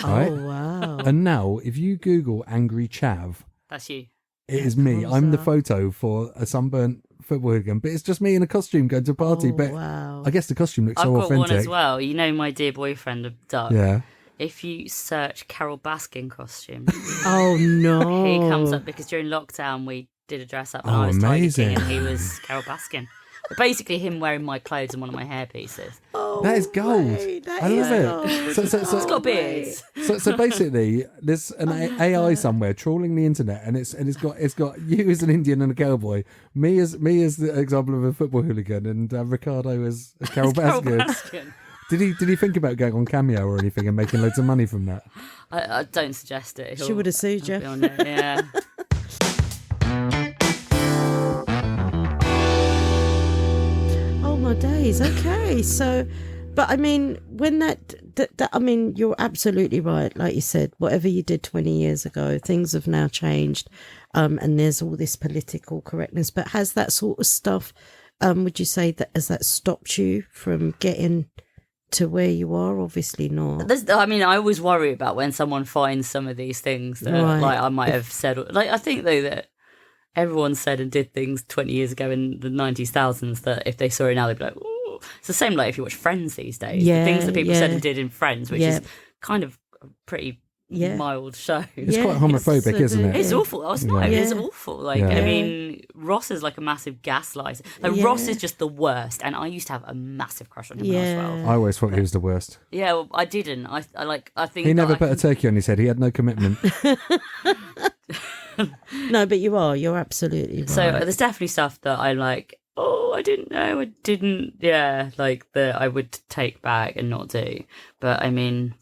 Right? Oh wow. And now if you Google Angry Chav, That's you. it is me. comes I'm the up. photo for a sunburnt football hooligan, but it's just me in a costume going to a party. But wow. I guess the costume looks I've so got authentic. one as well. You know my dear boyfriend of Duck. Yeah. If you search Carol Baskin costume, Oh no. he comes up because during lockdown we did a dress up and Oh, I was Tiger amazing. King and he was Carol Baskin. But basically him wearing my clothes and one of my hair pieces. Oh, That is gold. mate, that I love is it. gold. So- It's got beards. So basically, there's an AI somewhere trawling the internet, and it's got you as an Indian and a cowboy, me as the example of a football hooligan, and Ricardo as Carol Carol Baskin. Baskin. Did he think about going on Cameo or anything and making loads of money from that? I don't suggest it. She would have sued you. He'll be on it, yeah. Oh my days. Okay, so, but I mean, when that I mean, you're absolutely right. Like you said, whatever you did 20 years ago, things have now changed, and there's all this political correctness. But has that sort of stuff? Would you say that has that stopped you from getting to where you are? Obviously not. I always worry about when someone finds some of these things that Right. like I might have said. Like I think though that everyone said and did things 20 years ago in the 90s, thousands that if they saw it now they'd be like, ooh. It's the same like if you watch Friends these days. Yeah, the things that people said yeah. and did in Friends, which Yeah. is kind of a pretty Yeah. mild show. It's Yeah, quite homophobic, isn't it? It's awful. It's not. Yeah. It's awful. Like Yeah. I mean, Ross is like a massive gaslighter. Like Yeah. Ross is just the worst, and I used to have a massive crush on him when I was Yeah. 12. I always thought he was the worst. Yeah, well, I didn't. I think He that never I put a can- turkey on his head. He had no commitment. No, but you are. You're absolutely right. So there's definitely stuff that I like. Oh, I didn't know. I didn't. Yeah, like that I would take back and not do. But I mean,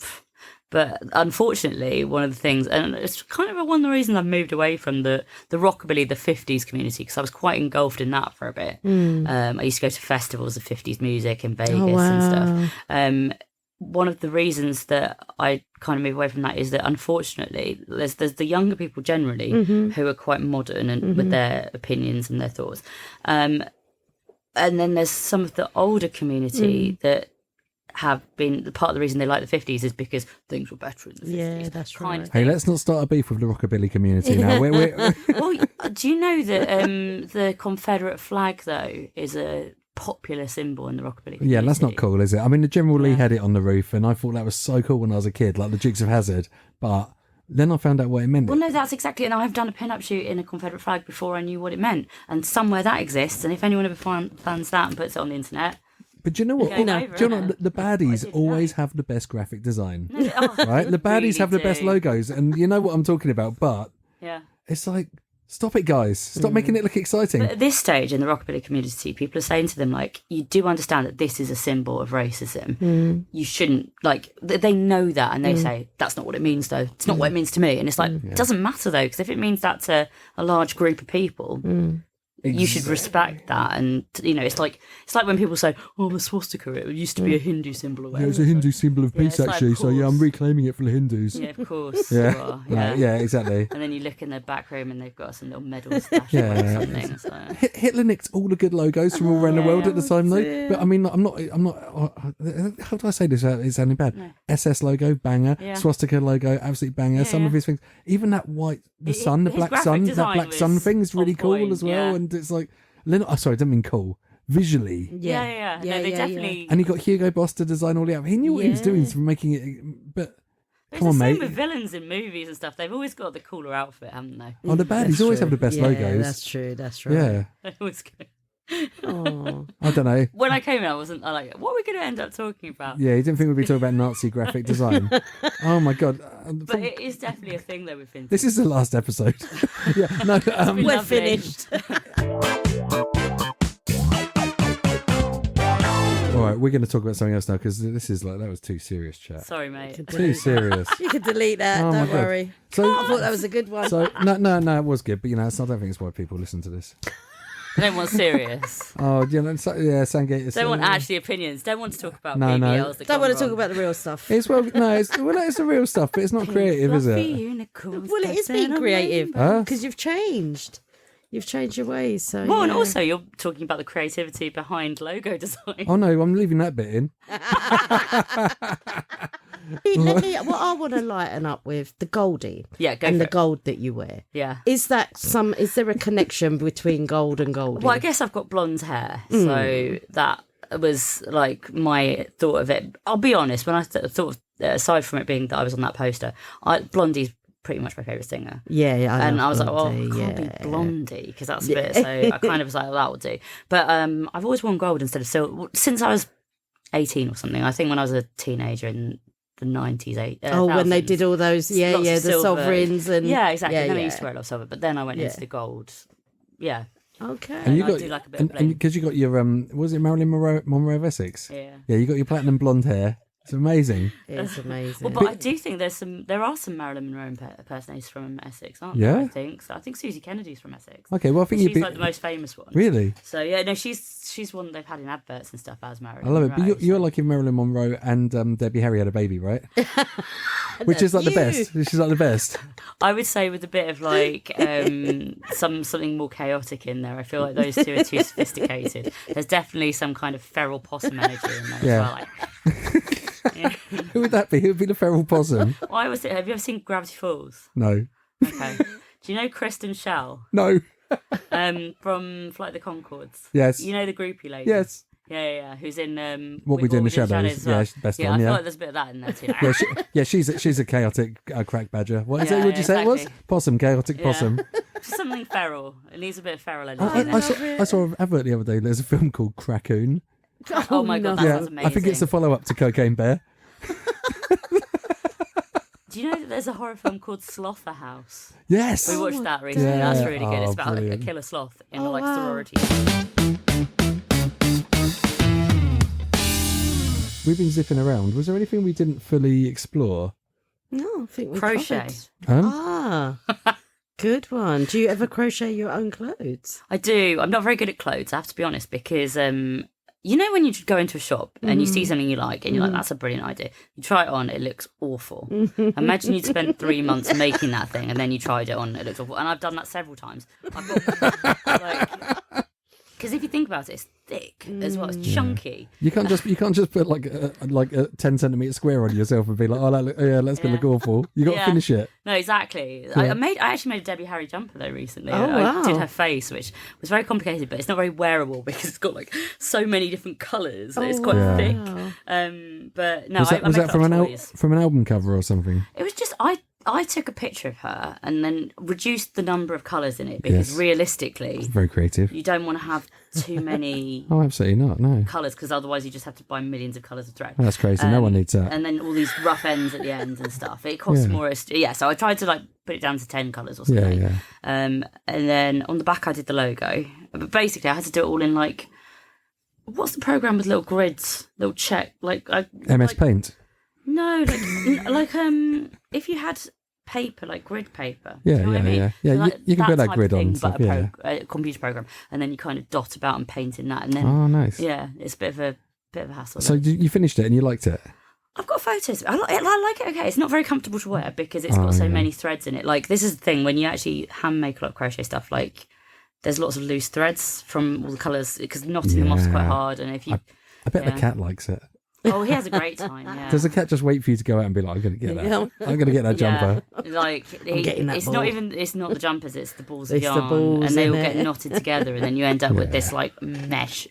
but unfortunately, one of the things, and it's kind of one of the reasons I've moved away from the rockabilly, the 50s community, because I was quite engulfed in that for a bit. I used to go to festivals of 50s music in Vegas and stuff. One of the reasons that I kind of move away from that is that unfortunately there's the younger people generally who are quite modern and with their opinions and their thoughts, and then there's some of the older community that have been part of the reason they like the 50s is because things were better in the 50s. Yeah, that's kind right. of Hey, thing. let's not start a beef with the rockabilly community now. We're Well, do you know that the Confederate flag though is a popular symbol in the rockabilly community? Yeah, that's not cool, is it? I mean, the General Lee Yeah. had it on the roof, and I thought that was so cool when I was a kid, like the Dukes of Hazzard. But then I found out what it meant. Well, no, that's exactly. And I've done a pin-up shoot in a Confederate flag before I knew what it meant. And somewhere that exists. And if anyone ever finds that and puts it on the internet, But do you know what? Going Do over, you know innit? what? The I baddies didn't always know. have the best graphic design, oh, right? The baddies really have the best do. logos, and you know what I'm talking about. But Yeah. it's like, stop it, guys! Stop making it look exciting. But at this stage in the rockabilly community, people are saying to them, like, you do understand that this is a symbol of racism. You shouldn't, like, they know that, and they say, that's not what it means, though. It's not what it means to me. And it's like, it doesn't matter, though, because if it means that to a large group of people, you should respect that. And, you know, it's like when people say, oh, the swastika, it used to be a Hindu symbol or Yeah, whatever. it's a Hindu symbol of Yeah, peace, it's like, actually. of So yeah, I'm course. reclaiming it for the Hindus. Yeah, of course. Yeah. You are, Right, yeah, exactly. And then you look in the back room and they've got some little medals stashed Yeah. away or something. So. Hitler nicked all the good logos from all around the world at the time, though. dear. But I mean, I'm not. How do I say this? It's sounding bad. No. SS logo, banger. Yeah. Swastika logo, absolute banger. Yeah, Some of yeah. his things, even that white, the sun, the His black graphic sun, that design black sun was thing is really on cool point, as well. yeah. And it's like, sorry, I don't mean cool. Visually. Yeah. No, they definitely. And he got Hugo Boss to design all the out. He knew what he was doing from making it. But It's come on, the same mate. with villains in movies and stuff. They've always got the cooler outfit, haven't they? Oh, the baddies always have the best logos. That's true. That's right. Yeah. They always go. Oh. I don't know. When I came in, I like, what are we going to end up talking about? Yeah, he didn't think we'd be talking about Nazi graphic design. Oh my god. But it is definitely a thing though with Vintage. This is the last episode. Yeah, no. been We're lovely. finished. All right, we're going to talk about something else now because this is like that was too serious, chat. Sorry, mate. Too serious. You can delete that. Oh my Don't God. worry. So, I thought that was a good one. so no, it was good, but you know, I don't think it's why people listen to this. They don't want serious. Oh, you know, Sandgate is. They want actually opinions. Don't want to talk about No, BBLs. no. That Don't want to gone talk wrong. about the real stuff. It's it's the real stuff, but it's not creative, is Fluffy it? unicorns Well, it is dancing being on creative rainbows. Huh? because you've changed. You've changed your ways. So Well, and yeah. also you're talking about the creativity behind logo design. Oh no, I'm leaving that bit in. Let me. What I want to lighten up with the Goldy. Yeah, go and for the it. gold that you wear. Yeah. Is there a connection between gold and Goldy? Well, I guess I've got blonde hair, so that was like my thought of it. I'll be honest, when I thought of, aside from it being that I was on that poster, Blondie's pretty much my favourite singer. Yeah, and I was Blondie, like, can't be Blondie because that's a bit. So I kind of was like, that will do. But I've always worn gold instead of silver since I was 18 or something. I think when I was a teenager in the 90s, when they did all those, the silver. sovereigns and exactly. Then I used to wear a lot of silver, but then I went into the gold. Yeah. Okay. And you I got do like a bit of bling. because you got your was it Marilyn Monroe of Essex? Yeah. Yeah, you got your platinum blonde hair. It's amazing. It's amazing. Well, but I do think there are some Marilyn Monroe impersonators from Essex, aren't Yeah? there? I think so. I think Susie Kennedy's from Essex. Okay, well I think She's you'd be like the most famous one. really. So yeah, no, she's one they've had in adverts and stuff as Marilyn. I love it. Monroe, But you're like if Marilyn Monroe and Debbie Harry had a baby, right? Which is like the best. Which is like the best. I would say with a bit of like something more chaotic in there. I feel like those two are too sophisticated. There's definitely some kind of feral possum energy in there Yeah. as well. Like, Who would that be? Who would be the feral possum? why was it? Have you ever seen Gravity Falls? No. Okay. Do you know Kristen Shell No. from Flight of the Conchords? Yes. You know the groupie lady? Yes. Yeah. Who's in What We Do in the Shadows. as well. Yeah, she's the best yeah, one, I yeah. feel like there's a bit of that in there too. She's a chaotic crack badger. What is Yeah, it? Would you say it was? exactly. Possum, chaotic Yeah. possum. Just something feral. It needs a bit of feral energy. I saw an advert the other day. There's a film called Crackoon. Oh my god, that Yeah, sounds amazing. I think it's a follow up to Cocaine Bear. Do you know that there's a horror film called Slaughterhouse? Yes. We watched that recently. Yeah. That's really good. Oh, It's about like, a brilliant. killer sloth in Oh, like wow. sorority. We've been zipping around. Was there anything we didn't fully explore? No, I think we Crochet. covered. Huh? Good one. Do you ever crochet your own clothes? I do. I'm not very good at clothes, I have to be honest, because you know when you go into a shop and you see something you like and you're like, that's a brilliant idea. You try it on, it looks awful. Imagine you'd spent 3 months making that thing and then you tried it on, it looks awful. And I've done that several times. Because if you think about it, it's thick as well. It's chunky. You can't just put like a 10 centimetre square on yourself and be like, that's gonna look awful. You got to Yeah. finish it. No, exactly. Yeah. I actually made a Debbie Harry jumper though recently. Oh, I wow. did her face, which was very complicated, but it's not very wearable because it's got like so many different colours. It's quite wow. thick. Wow. But no, Was that, I was make that from up an toys. from an album cover or something? It was just I took a picture of her and then reduced the number of colours in it because Yes. realistically, Very creative. you don't want to have too many Oh, absolutely not. No, colours because otherwise you just have to buy millions of colours of thread. that's crazy. No one needs that. And then all these rough ends at the ends and stuff. It costs Yeah. more. Yeah, so I tried to like put it down to 10 colours or Yeah, something. yeah. And then on the back I did the logo. But basically I had to do it all in like, what's the program with little grids, little check, MS Paint. No, if you had paper, like grid paper. Yeah, do you know what I mean? yeah. Yeah, So, you can put that type grid of on thing, and stuff, but yeah. a computer program, and then you kind of dot about and paint in that, and then Oh, nice. yeah, it's a bit of a hassle. So you finished it and you liked it? I've got photos. I like it. Okay, it's not very comfortable to wear because it's got so many threads in it. Like this is the thing when you actually hand make a lot of crochet stuff. Like there's lots of loose threads from all the colours because knotting them off is quite Yeah. hard. And if you, I bet the Yeah. cat likes it. oh, he has a great time. Yeah. Does the cat just wait for you to go out and be like, I'm going to get that? Yeah. I'm going to get that jumper. Yeah, like getting that it's ball. not even it's not the jumpers, it's the balls of It's the yarn, balls, and they all innit? get knotted together, and then you end up with this like mesh,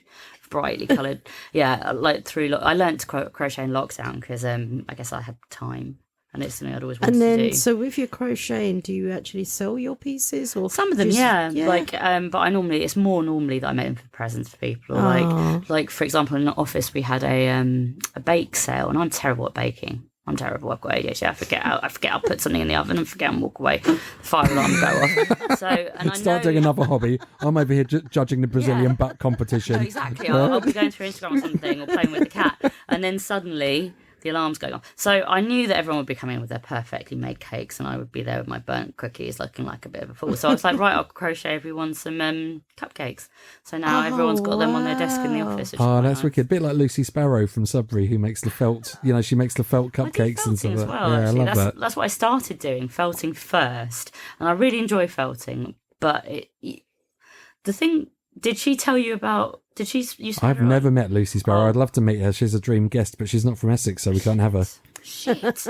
brightly coloured. Yeah, like I learnt to crochet in lockdown because I guess I had time, and it's something I'd always wanted And to then, do. so with your crocheting, do you actually sell your pieces, or Some of them, just- yeah. Like, but it's more normally that I make them for presents for people. Or Oh. like for example, in the office we had a bake sale, and I'm terrible at baking. I'm terrible. I've got ADHD. I forget. I'll put something in the oven and forget and walk away. The fire alarm go off. So, and I Start know, doing another hobby. I'm over here judging the Brazilian Yeah. butt competition. No, exactly. I'll be going through Instagram or something or playing with the cat, and then suddenly the alarm's going off. So I knew that everyone would be coming in with their perfectly made cakes, and I would be there with my burnt cookies, looking like a bit of a fool. So I was like, right, I'll crochet everyone some cupcakes. So now everyone's got them on their desk in the wow. office. Which is Oh, quite that's nice. wicked. A bit like Lucy Sparrow from Sudbury, who makes the felt. You know, she makes the felt I do cupcakes and felting stuff. as well. Yeah, Actually, I love that. that's what I started doing, felting first, and I really enjoy felting. But the thing, did she tell you about? Did she? You said I've her on- never met Lucy Sparrow. Oh. I'd love to meet her. She's a dream guest, but she's not from Essex, so we can't have her. Shit.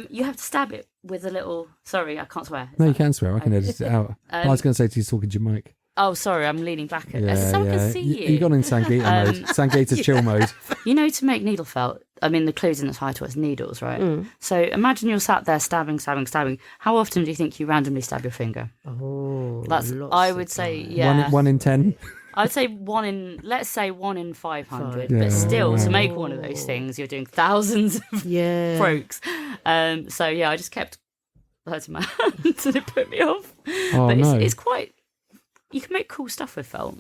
You have to stab it with a little. Sorry, I can't swear. No, you can swear. I can edit it out. I was going to say to you, talking to your mic. Oh, sorry, I'm leaning back. So I can see you. You've gone in Sangeeta mode. Sangeeta chill mode. You know, to make needle felt, I mean, the clue's in the title, it's needles, right? So imagine you're sat there stabbing. How often do you think you randomly stab your finger? Oh, I would say, yeah. One in 10. I'd say let's say 1 in 500. Yeah. But still, to make one of those things, you're doing thousands of strokes. So yeah, I just kept hurting my hands and it put me off. Oh, but no. it's quite, you can make cool stuff with felt.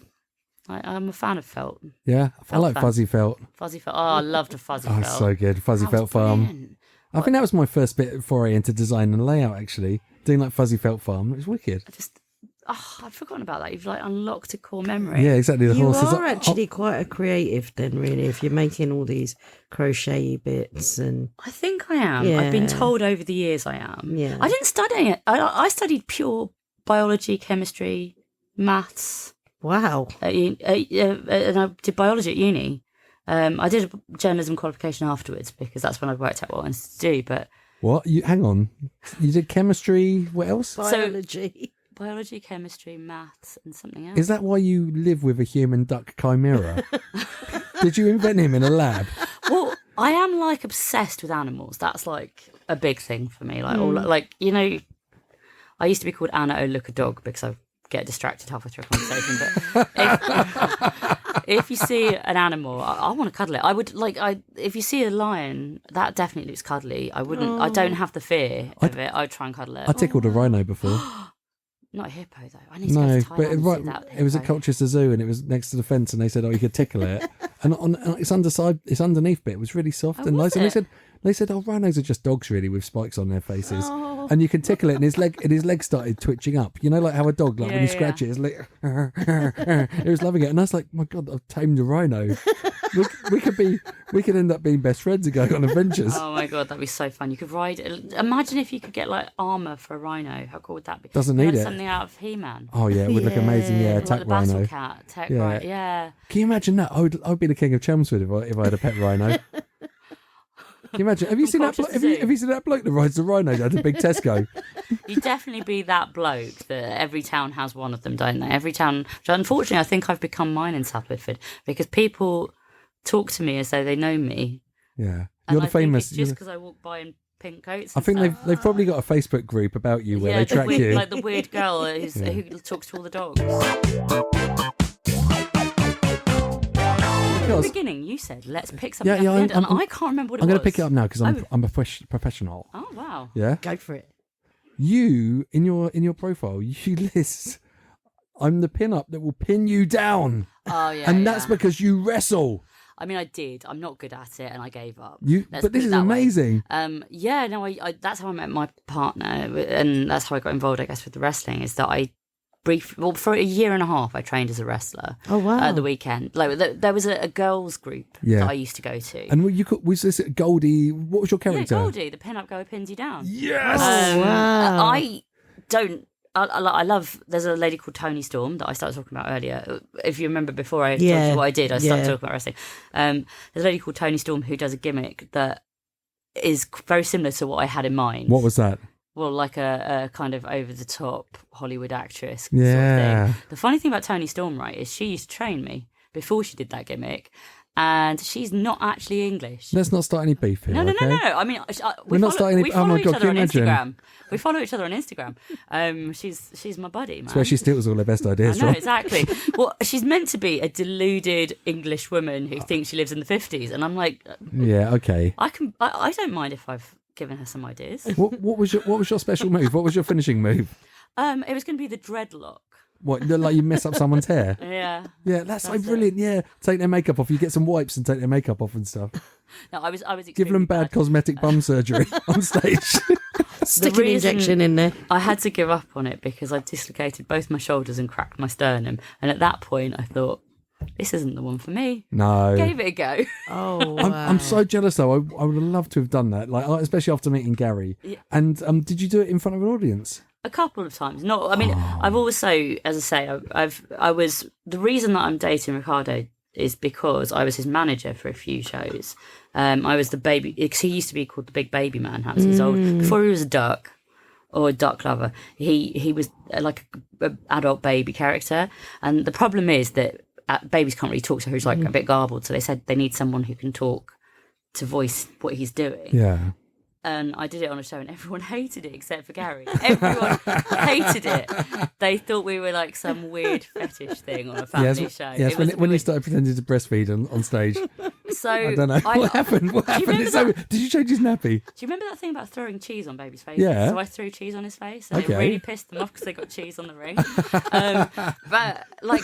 I'm a fan of felt. Yeah, I like fuzzy felt. Fuzzy felt. Oh, I loved a fuzzy felt. Oh, so good. Fuzzy felt farm. I think that was my first bit foray into design and layout, actually. Doing like fuzzy felt farm. It was wicked. I'd forgotten about that. You've like unlocked a core memory. Yeah, exactly. The you horses are actually quite a creative then, really, if you're making all these crochet bits and. I think I am. Yeah. I've been told over the years I am. Yeah. I didn't study it. I studied pure biology, chemistry, maths. Wow. And I did biology at uni. I did a journalism qualification afterwards because that's when I worked out what I wanted to do. But what? Hang on. You did chemistry. What else? Biology. Biology, chemistry, maths, and something else. Is that why you live with a human duck chimera? Did you invent him in a lab? Well, I am like obsessed with animals. That's like a big thing for me. Like, all, like you know, I used to be called Anna Oh Look a Dog because I get distracted halfway through a conversation. But if you see an animal, I want to cuddle it. I would like. If you see a lion, that definitely looks cuddly. I wouldn't. I don't have the fear of it. I'd try and cuddle it. I tickled a rhino before. Not a hippo though. I need to go to Thailand and see that it was at hippo. Colchester Zoo and it was next to the fence and they said, "Oh, you could tickle it." And on its underside, its underneath bit was really soft and nice. And they said, "Oh, rhinos are just dogs, really, with spikes on their faces." And you can tickle it, and his leg started twitching up. You know, like how a dog, like when you scratch it, it's like it was loving it. And I was like, "My God, I've tamed a rhino." we could end up being best friends and go on adventures. Oh my God, that'd be so fun. You could ride. Imagine if you could get like armor for a rhino. How cool would that be? Doesn't need it. Something out of He-Man. Oh yeah, it would look amazing. Yeah, Like attack the battle rhino. cat, tech rhino. Yeah. Can you imagine that? I'd be the king of Chelmsford if I had a pet rhino. Can you imagine? Have you seen that? Have you seen that bloke that rides the rhino at the big Tesco? You'd definitely be that bloke that every town has one of them, don't they? Every town. Unfortunately, I think I've become mine in South Whitford because people talk to me as though they know me. Yeah, And you're the I think famous. it's just because I walk by in pink coats. I think they've probably got a Facebook group about you where they track weird, you. like the weird girl who talks to all the dogs. At the beginning, you said let's pick something up at the end, and I can't remember what it was. I'm going to pick it up now because I'm a professional. Oh wow! Yeah, Go for it. You in your profile, you list. I'm the pin-up that will pin you down. Oh yeah, and that's because you wrestle. I mean, I did. I'm not good at it, and I gave up. But this is amazing. Yeah, no, I that's how I met my partner, and that's how I got involved, I guess, with the wrestling. Is that for a year and a half, I trained as a wrestler. Oh wow! At the weekend, like there was a girls' group that I used to go to. And was this Goldy? What was your character? Yeah, Goldy, the pin-up girl who pins you down. Yes. Wow. I don't. I love. There's a lady called Toni Storm that I started talking about earlier. If you remember, before I told you what I did, I started talking about wrestling. There's a lady called Toni Storm who does a gimmick that is very similar to what I had in mind. What was that? Well, like a kind of over-the-top Hollywood actress Yeah. sort of thing. The funny thing about Toni Storm, right, is she used to train me before she did that gimmick, and she's not actually English. Let's not start any beef here. No. Okay? I mean, We're not starting any. Oh my God! Can you imagine? Instagram. We follow each other on Instagram. She's my buddy, man. That's where she steals all her best ideas I know, from. exactly. Well, she's meant to be a deluded English woman who thinks she lives in the 50s, and I'm like, Yeah. Okay. I don't mind if I've given her some ideas. What was your special move? What was your finishing move? It was going to be the dreadlock. What, like you mess up someone's hair? Yeah. Yeah, that's so brilliant. Yeah, take their makeup off. You get some wipes and take their makeup off and stuff. No, I was Give them bad cosmetic bum surgery on stage. Stick an injection in there. I had to give up on it because I dislocated both my shoulders and cracked my sternum. And at that point, I thought, this isn't the one for me. No. Gave it a go. Oh, I'm so jealous though. I would have loved to have done that. Like, especially after meeting Gary. Yeah. And did you do it in front of an audience? A couple of times. Not. I mean, I've also, as I say, I was the reason that I'm dating Ricardo is because I was his manager for a few shows. I was the baby, because he used to be called the Big Baby Man. That was his old, before he was a duck or a duck lover. He was like an adult baby character. And the problem is that babies can't really talk, so he's like a bit garbled. So they said they need someone who can talk to voice what he's doing. Yeah. And I did it on a show and everyone hated it except for Gary. Everyone hated it. They thought we were like some weird fetish thing on a family show. Yes, when you started pretending to breastfeed on stage. So I don't know. What happened? Did you change his nappy? Do you remember that thing about throwing cheese on babies' faces? Yeah. So I threw cheese on his face and it really pissed them off because they got cheese on the ring. But like,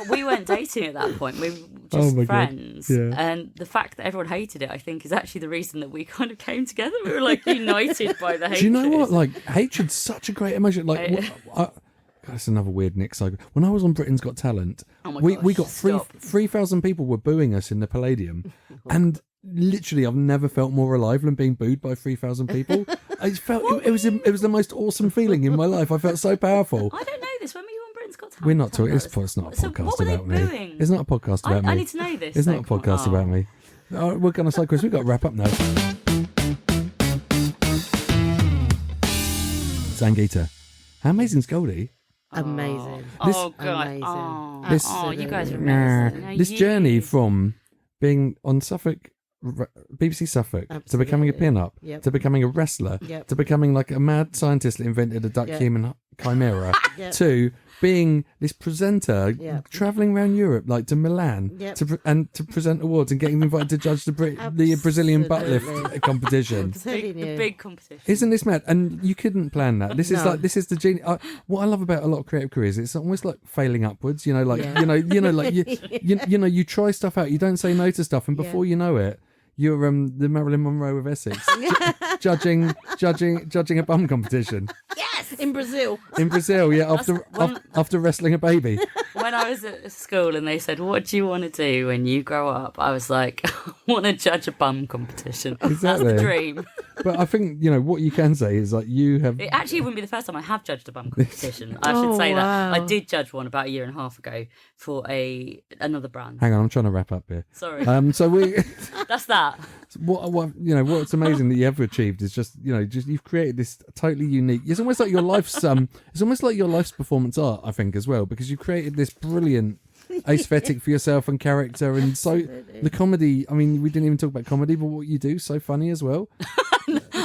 we weren't dating at that point. We were just friends. Yeah. And the fact that everyone hated it, I think, is actually the reason that we kind of came together. We were like united by the hatred. Do you know what? Like, hatred's such a great emotion. Like, that's another weird Nick cycle. When I was on Britain's Got Talent, we got 3,000 people were booing us in the Palladium, and literally, I've never felt more alive than being booed by 3,000 people. I felt it was the most awesome feeling in my life. I felt so powerful. I don't know this. When were you on Britain's Got Talent? We're not talking. It's not a podcast what were they about me. booing? It's not a podcast about me. I need to know this. It's not a podcast about me. We're going to say, Chris, we've got to wrap up now. Sangeeta, how amazing is Goldy? Amazing. Oh, God. Amazing. You guys are amazing. No, this journey from being on Suffolk, BBC Suffolk, to becoming a pin-up, to becoming a wrestler, to becoming like a mad scientist that invented a duck-human chimera, to being this presenter, travelling around Europe, like to Milan, to present awards and getting invited to judge the Brazilian butt lift competition. The big competition. Isn't this mad? And you couldn't plan that. This is the genius. What I love about a lot of creative careers, it's almost like failing upwards. You know, like you try stuff out. You don't say no to stuff, and before you know it, you're the Marilyn Monroe of Essex, judging a bum competition. Yes, in Brazil. After wrestling a baby. When I was at school and they said, "What do you want to do when you grow up?" I was like, "I want to judge a bum competition." Exactly. That's the dream. But I think what you can say is like you have. It actually wouldn't be the first time I have judged a bum competition. I should say that I did judge one about a year and a half ago for another brand. Hang on, I'm trying to wrap up here. Sorry. So we. That's that. What's amazing that you have achieved is just you've created this totally unique. It's almost like your life's performance art, I think, as well, because you've created this brilliant aesthetic for yourself and character, and so the comedy. I mean, we didn't even talk about comedy, but what you do so funny as well.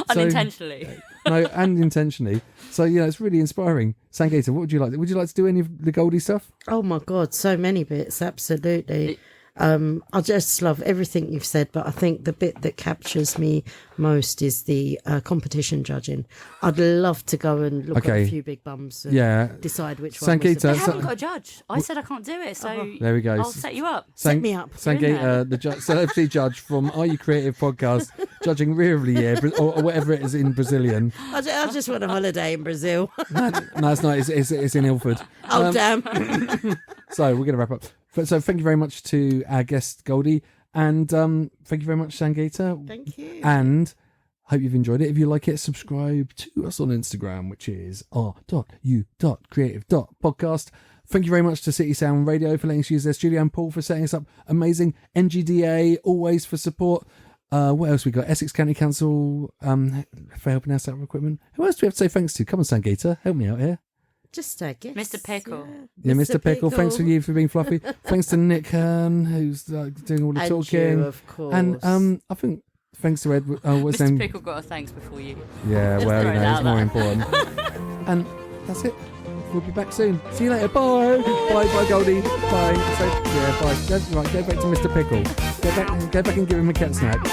Unintentionally. And intentionally. So it's really inspiring. Sangeeta, what would you like? Would you like to do any of the Goldy stuff? Oh my God, so many bits, absolutely. I just love everything you've said, but I think the bit that captures me most is the competition judging. I'd love to go and look at a few big bums and decide which one was the They best. haven't got a judge. I said I can't do it, so there we go. I'll set you up. Set me up. Sangeeta, the celebrity judge from Are You Creative podcast, judging Rear of the Year or whatever it is in Brazilian. I just want a holiday in Brazil. No, it's not. It's in Ilford. Oh, damn. So we're going to wrap up. So thank you very much to our guest Goldy, and thank you very much Sangeeta. Thank you. And hope you've enjoyed it. If you like it, subscribe to us on Instagram, which is r.u.creative.podcast. Thank you very much to City Sound Radio for letting us use their studio, and Paul for setting us up. Amazing. NGDA always for support. What else we got? Essex County Council for helping us out with equipment. Who else do we have to say thanks to? Come on, Sangeeta, help me out here. Just a guess. Mr. Pickle. Yeah, Mr. Pickle. Thanks for you for being fluffy. Thanks to Nick Hearn, who's doing all the talking. You, of course. And I think thanks to Ed. What's Mr. his name? Pickle got a thanks before you. Yeah, Just well, throw it's more important. And that's it. We'll be back soon. See you later. Bye. Bye, Goldy. Bye. So, bye. Go back to Mr. Pickle. Go back and give him a cat snack.